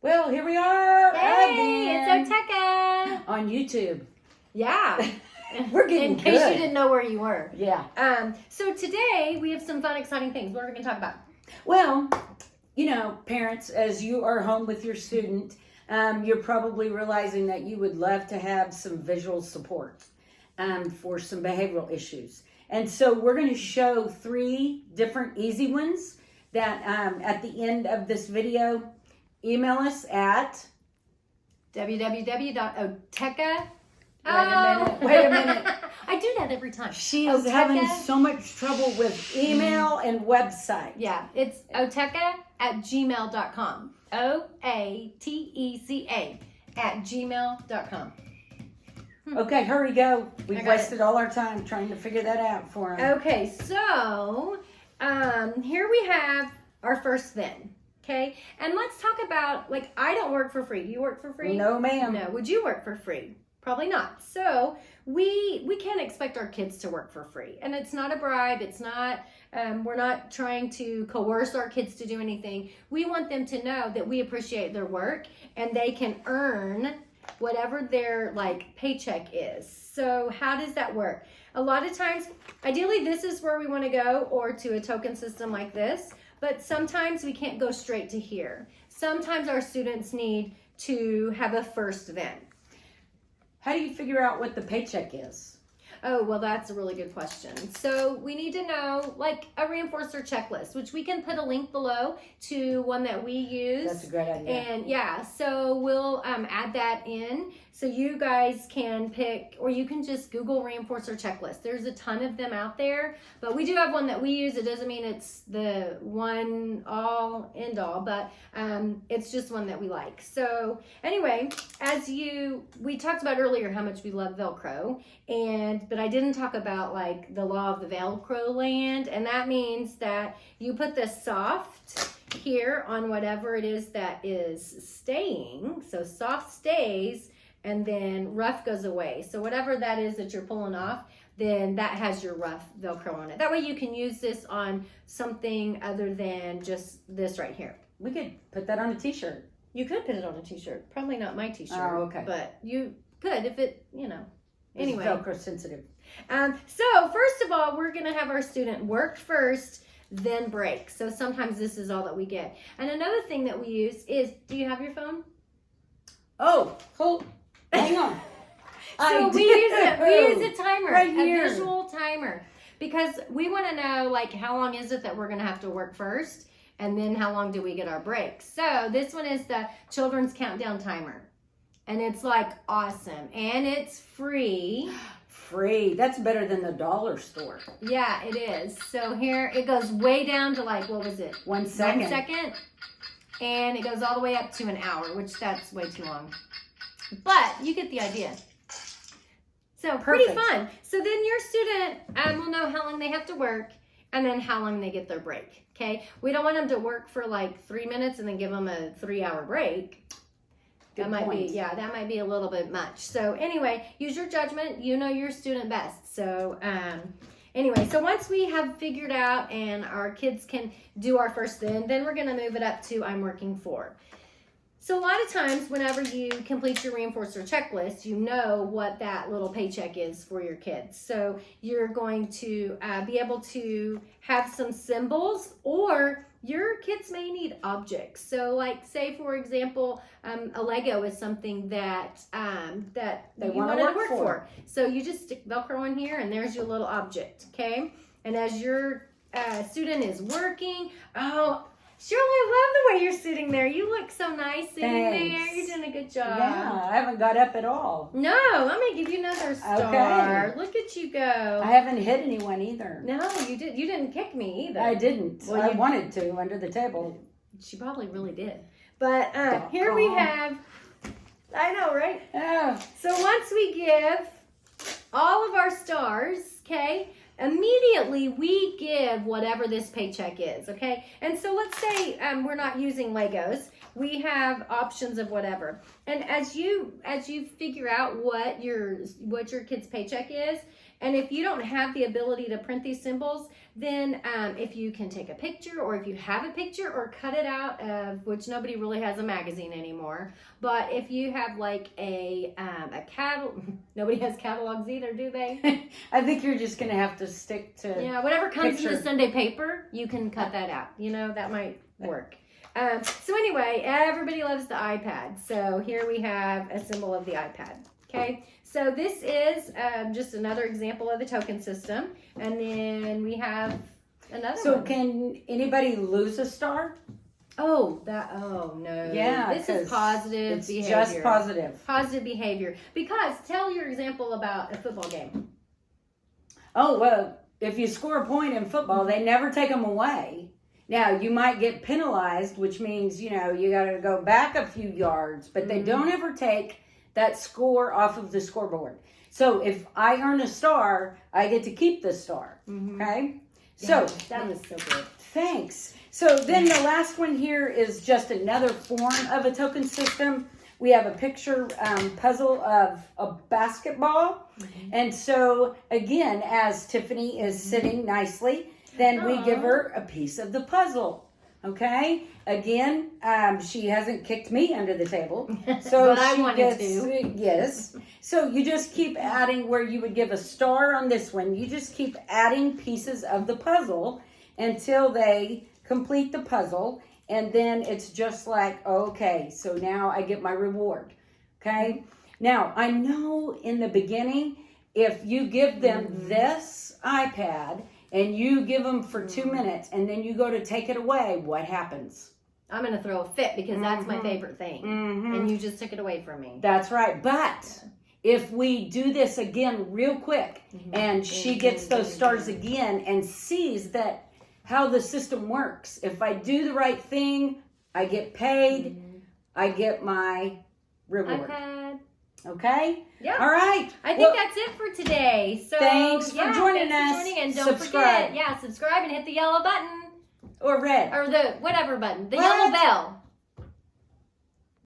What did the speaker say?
Well, here we are Hey, again it's OATECA. on YouTube. Yeah. We're getting In case good. you didn't know where you were. Yeah. So today we have some fun, exciting things. What are we going to talk about? Well, you know, parents, as you are home with your student, you're probably realizing that you would love to have some visual support for some behavioral issues. And so we're going to show 3 different easy ones that at the end of this video, email us at www.oateca. Wait a minute. I do that every time. She is OATECA. having so much trouble with email and website. Yeah, it's OATECA@gmail.com. OATECA @gmail.com. Okay, hurry, go. I We've got wasted all our time trying to figure that out for him. Okay, so here we have our first then. Okay, and let's talk about, like, I don't work for free. Do you work for free? No, ma'am. No. Would you work for free? Probably not. So we can't expect our kids to work for free, and it's not a bribe. It's not. We're not trying to coerce our kids to do anything. We want them to know that we appreciate their work and they can earn whatever their paycheck is. So how does that work? A lot of times, ideally, this is where we want to go, or to a token system like this. But sometimes we can't go straight to here. Sometimes our students need to have a first then. How do you figure out what the paycheck is? Oh, well, that's a really good question. So we need to know, like, a reinforcer checklist, which we can put a link below to one that we use. That's a great idea. And yeah, so we'll add that in. So you guys can pick, or you can just Google reinforcer checklist. There's a ton of them out there, but we do have one that we use. It doesn't mean it's the one all end all, but it's just one that we like. So anyway, we talked about earlier how much we love Velcro, but I didn't talk about the law of the Velcro land, and that means that you put the soft here on whatever it is that is staying. So soft stays, and then rough goes away. So whatever that is that you're pulling off, then that has your rough Velcro on it. That way you can use this on something other than just this right here. We could put that on a t-shirt. You could put it on a t-shirt. Probably not my t-shirt. Oh, okay. But you could if it, Anyway. It's Velcro sensitive. So first of all, we're going to have our student work first, then break. So sometimes this is all that we get. And another thing that we use is, do you have your phone? Oh, hold. Hang on. So we use a timer, Right a here. visual timer, because we want to know how long is it that we're going to have to work first, and then how long do we get our break. So this one is the children's countdown timer, and it's awesome, and it's free. Free. That's better than the dollar store. Yeah, it is. So here it goes way down to what was it? 1 second. 1 second, and it goes all the way up to an hour, which that's way too long. But you get the idea. So pretty Perfect. fun. So then your student will know how long they have to work and then how long they get their break. Okay. We don't want them to work for 3 minutes and then give them a 3-hour break. Good That might point. that might be a little bit much. So anyway, use your judgment. You know your student best. So anyway, so once we have figured out and our kids can do our first then we're going to move it up to I'm working for. So a lot of times whenever you complete your reinforcer checklist, you know what that little paycheck is for your kids. So you're going to be able to have some symbols, or your kids may need objects. So say for example, a Lego is something that They you wanna wanted to work work for. So you just stick Velcro in here and there's your little object, okay? And as your student is working, Shirley, I love the way you're sitting there. You look so nice sitting Thanks. there. You're doing a good job. Yeah, I haven't got up at all. No, I'm going to give you another star. Okay. Look at you go. I haven't hit anyone either. No, you did. You didn't kick me either. I didn't. Well, I you- wanted to under the table. She probably really did. But here we have, I know, right? Oh, So once we give all of our stars, okay, immediately we give whatever this paycheck is, okay? And so let's say we're not using Legos. We have options of whatever. And as you figure out what your kid's paycheck is, And if you don't have the ability to print these symbols, then if you can take a picture, or if you have a picture, or cut it out of, which nobody really has a magazine anymore, but if you have like a catalog, nobody has catalogs either, do they? I think you're just going to have to stick to whatever comes in picture. the Sunday paper, you can cut that out. That might work. So anyway, everybody loves the iPad. So here we have a symbol of the iPad. Okay, so this is just another example of the token system. And then we have another one. So can anybody lose a star? Oh, no. Yeah. This is positive behavior. It's just positive. Positive behavior. Because tell your example about a football game. Oh, well, if you score a point in football, they never take them away. Now, you might get penalized, which means, you got to go back a few yards, but they don't ever take that score off of the scoreboard. So if I earn a star, I get to keep the star. Okay? Yeah, So that was so good. Thanks. So then the last one here is just another form of a token system. We have a picture puzzle of a basketball. And so again, as Tiffany is sitting nicely, then we give her a piece of the puzzle. Okay? Again, she hasn't kicked me under the table. So But I she wanted gets, to. Yes. So you just keep adding where you would give a star on this one. You just keep adding pieces of the puzzle until they complete the puzzle. And then it's just like, okay, so now I get my reward. Okay? Now, I know in the beginning, if you give them this iPad and you give them for 2 minutes and then you go to take it away, what happens? I'm going to throw a fit because that's my favorite thing. And you just took it away from me. That's right. But if we do this again real quick and she gets those stars again and sees that how the system works, if I do the right thing, I get paid, I get my reward. iPad. Okay? Yeah. All right. I think that's it for today. So Thanks for joining us. And don't Subscribe. forget, subscribe and hit the yellow button. Or red. Or the whatever button. The What? yellow bell.